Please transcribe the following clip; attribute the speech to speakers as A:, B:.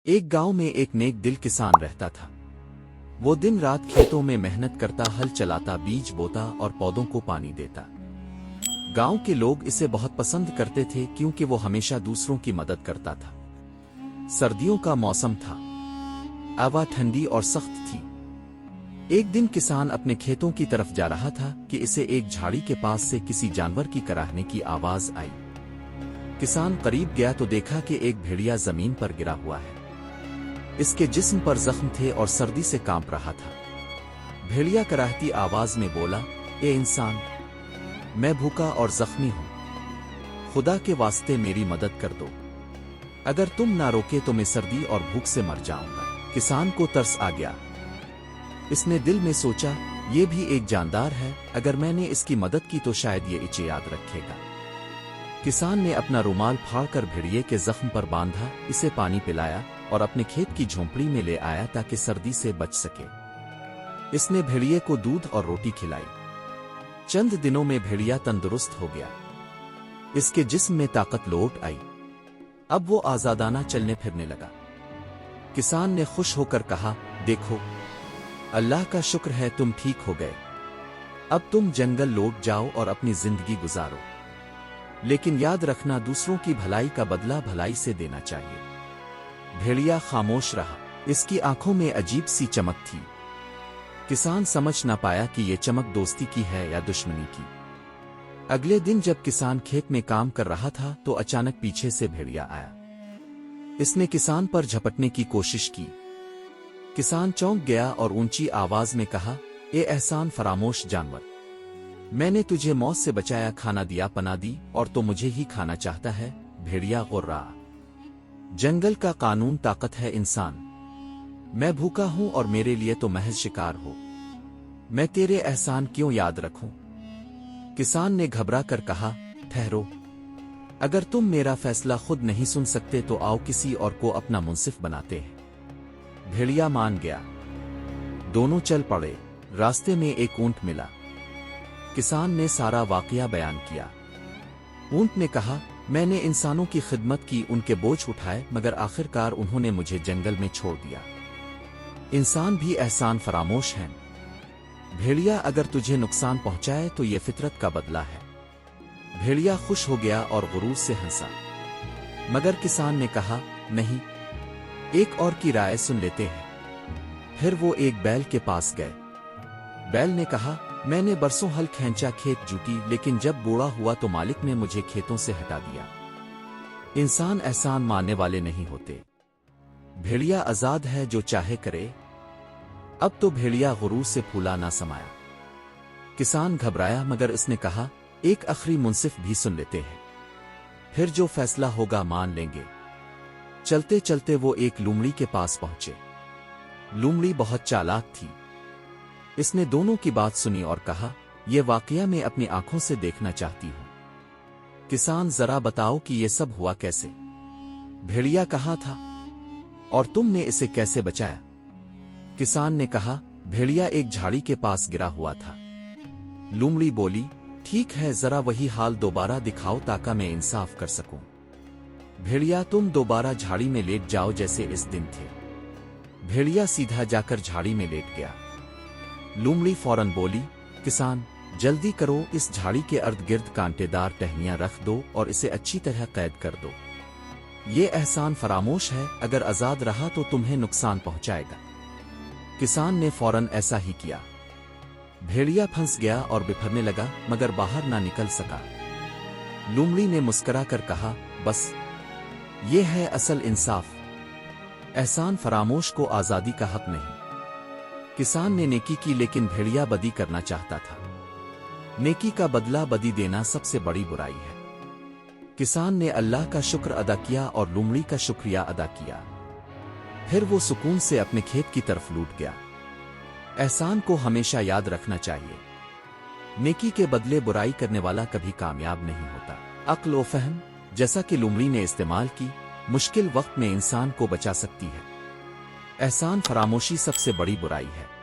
A: ایک گاؤں میں ایک نیک دل کسان رہتا تھا۔ وہ دن رات کھیتوں میں محنت کرتا، ہل چلاتا، بیج بوتا اور پودوں کو پانی دیتا۔ گاؤں کے لوگ اسے بہت پسند کرتے تھے کیونکہ وہ ہمیشہ دوسروں کی مدد کرتا تھا۔ سردیوں کا موسم تھا، ہوا ٹھنڈی اور سخت تھی۔ ایک دن کسان اپنے کھیتوں کی طرف جا رہا تھا کہ اسے ایک جھاڑی کے پاس سے کسی جانور کی کراہنے کی آواز آئی۔ کسان قریب گیا تو دیکھا کہ ایک بھیڑیا زمین پر گرا ہوا ہے۔ اس کے جسم پر زخم تھے اور سردی سے کانپ رہا تھا۔ بھیڑیا کراہتی آواز میں بولا، اے انسان، میں بھوکا اور زخمی ہوں، خدا کے واسطے میری مدد کر دو، اگر تم نہ روکے تو میں سردی اور بھوک سے مر جاؤں گا۔ کسان کو ترس آ گیا۔ اس نے دل میں سوچا، یہ بھی ایک جاندار ہے، اگر میں نے اس کی مدد کی تو شاید یہ اسے یاد رکھے گا۔ کسان نے اپنا رومال پھاڑ کر بھیڑیے کے زخم پر باندھا، اسے پانی پلایا اور اپنے کھیت کی جھونپڑی میں لے آیا تاکہ سردی سے بچ سکے۔ اس نے بھیڑیے کو دودھ اور روٹی کھلائی۔ چند دنوں میں بھیڑیا تندرست ہو گیا، اس کے جسم میں طاقت لوٹ آئی، اب وہ آزادانہ چلنے پھرنے لگا۔ کسان نے خوش ہو کر کہا، دیکھو، اللہ کا شکر ہے تم ٹھیک ہو گئے، اب تم جنگل لوٹ جاؤ اور اپنی زندگی گزارو، لیکن یاد رکھنا دوسروں کی بھلائی کا بدلہ بھلائی سے دینا چاہیے۔ بھیڑیا خاموش رہا، اس کی آنکھوں میں عجیب سی چمک تھی۔ کسان سمجھ نہ پایا کہ یہ چمک دوستی کی ہے یا دشمنی کی۔ اگلے دن جب کسان کھیت میں کام کر رہا تھا تو اچانک پیچھے سے بھیڑیا آیا۔ اس نے کسان پر جھپٹنے کی کوشش کی۔ کسان چونک گیا اور اونچی آواز میں کہا، اے احسان فراموش جانور، میں نے تجھے موت سے بچایا، کھانا دیا، پناہ دی، اور تو مجھے ہی کھانا چاہتا ہے؟ بھیڑیا غرا، جنگل کا قانون طاقت ہے انسان، میں بھوکا ہوں اور میرے لیے تو محض شکار ہو، میں تیرے احسان کیوں یاد رکھوں؟ کسان نے گھبرا کر کہا، ٹھہرو، اگر تم میرا فیصلہ خود نہیں سن سکتے تو آؤ کسی اور کو اپنا منصف بناتے ہیں۔ بھیڑیا مان گیا، دونوں چل پڑے۔ راستے میں ایک اونٹ ملا۔ کسان نے سارا واقعہ بیان کیا۔ اونٹ نے کہا، میں نے انسانوں کی خدمت کی، ان کے بوجھ اٹھائے، مگر آخرکار انہوں نے مجھے جنگل میں چھوڑ دیا۔ انسان بھی احسان فراموش ہیں۔ بھیڑیا اگر تجھے نقصان پہنچائے تو یہ فطرت کا بدلہ ہے۔ بھیڑیا خوش ہو گیا اور غرور سے ہنسا، مگر کسان نے کہا، نہیں، ایک اور کی رائے سن لیتے ہیں۔ پھر وہ ایک بیل کے پاس گئے۔ بیل نے کہا، میں نے برسوں ہل کھینچا، کھیت جوتی، لیکن جب بوڑھا ہوا تو مالک نے مجھے کھیتوں سے ہٹا دیا۔ انسان احسان ماننے والے نہیں ہوتے۔ بھیڑیا آزاد ہے، جو چاہے کرے۔ اب تو بھیڑیا غرور سے پھولا نہ سمایا۔ کسان گھبرایا، مگر اس نے کہا، ایک آخری منصف بھی سن لیتے ہیں، پھر جو فیصلہ ہوگا مان لیں گے۔ چلتے چلتے وہ ایک لومڑی کے پاس پہنچے۔ لومڑی بہت چالاک تھی۔ اس نے دونوں کی بات سنی اور کہا، یہ واقعہ میں اپنی آنکھوں سے دیکھنا چاہتی ہوں۔ کسان، ذرا بتاؤ کہ یہ سب ہوا کیسے؟ بھیڑیا کہاں تھا اور تم نے اسے کیسے بچایا؟ کسان نے کہا، بھیڑیا ایک جھاڑی کے پاس گرا ہوا تھا۔ لومڑی بولی، ٹھیک ہے، ذرا وہی حال دوبارہ دکھاؤ تاکہ میں انصاف کر سکوں۔ بھیڑیا، تم دوبارہ جھاڑی میں لیٹ جاؤ جیسے اس دن تھے۔ بھیڑیا سیدھا جا کر جھاڑی میں لیٹ گیا۔ لومڑی فوراً بولی، کسان، جلدی کرو، اس جھاڑی کے ارد گرد کانٹے دار ٹہنیاں رکھ دو اور اسے اچھی طرح قید کر دو۔ یہ احسان فراموش ہے، اگر آزاد رہا تو تمہیں نقصان پہنچائے گا۔ کسان نے فوراً ایسا ہی کیا۔ بھیڑیا پھنس گیا اور بپھرنے لگا، مگر باہر نہ نکل سکا۔ لومڑی نے مسکرا کر کہا، بس یہ ہے اصل انصاف، احسان فراموش کو آزادی کا حق نہیں۔ کسان نے نیکی کی، لیکن بھیڑیا بدی کرنا چاہتا تھا۔ نیکی کا بدلہ بدی دینا سب سے بڑی برائی ہے۔ کسان نے اللہ کا شکر ادا کیا اور لومڑی کا شکریہ ادا کیا۔ پھر وہ سکون سے اپنے کھیت کی طرف لوٹ گیا۔ احسان کو ہمیشہ یاد رکھنا چاہیے، نیکی کے بدلے برائی کرنے والا کبھی کامیاب نہیں ہوتا۔ عقل و فہم، جیسا کہ لومڑی نے استعمال کی، مشکل وقت میں انسان کو بچا سکتی ہے۔ احسان فراموشی سب سے بڑی برائی ہے۔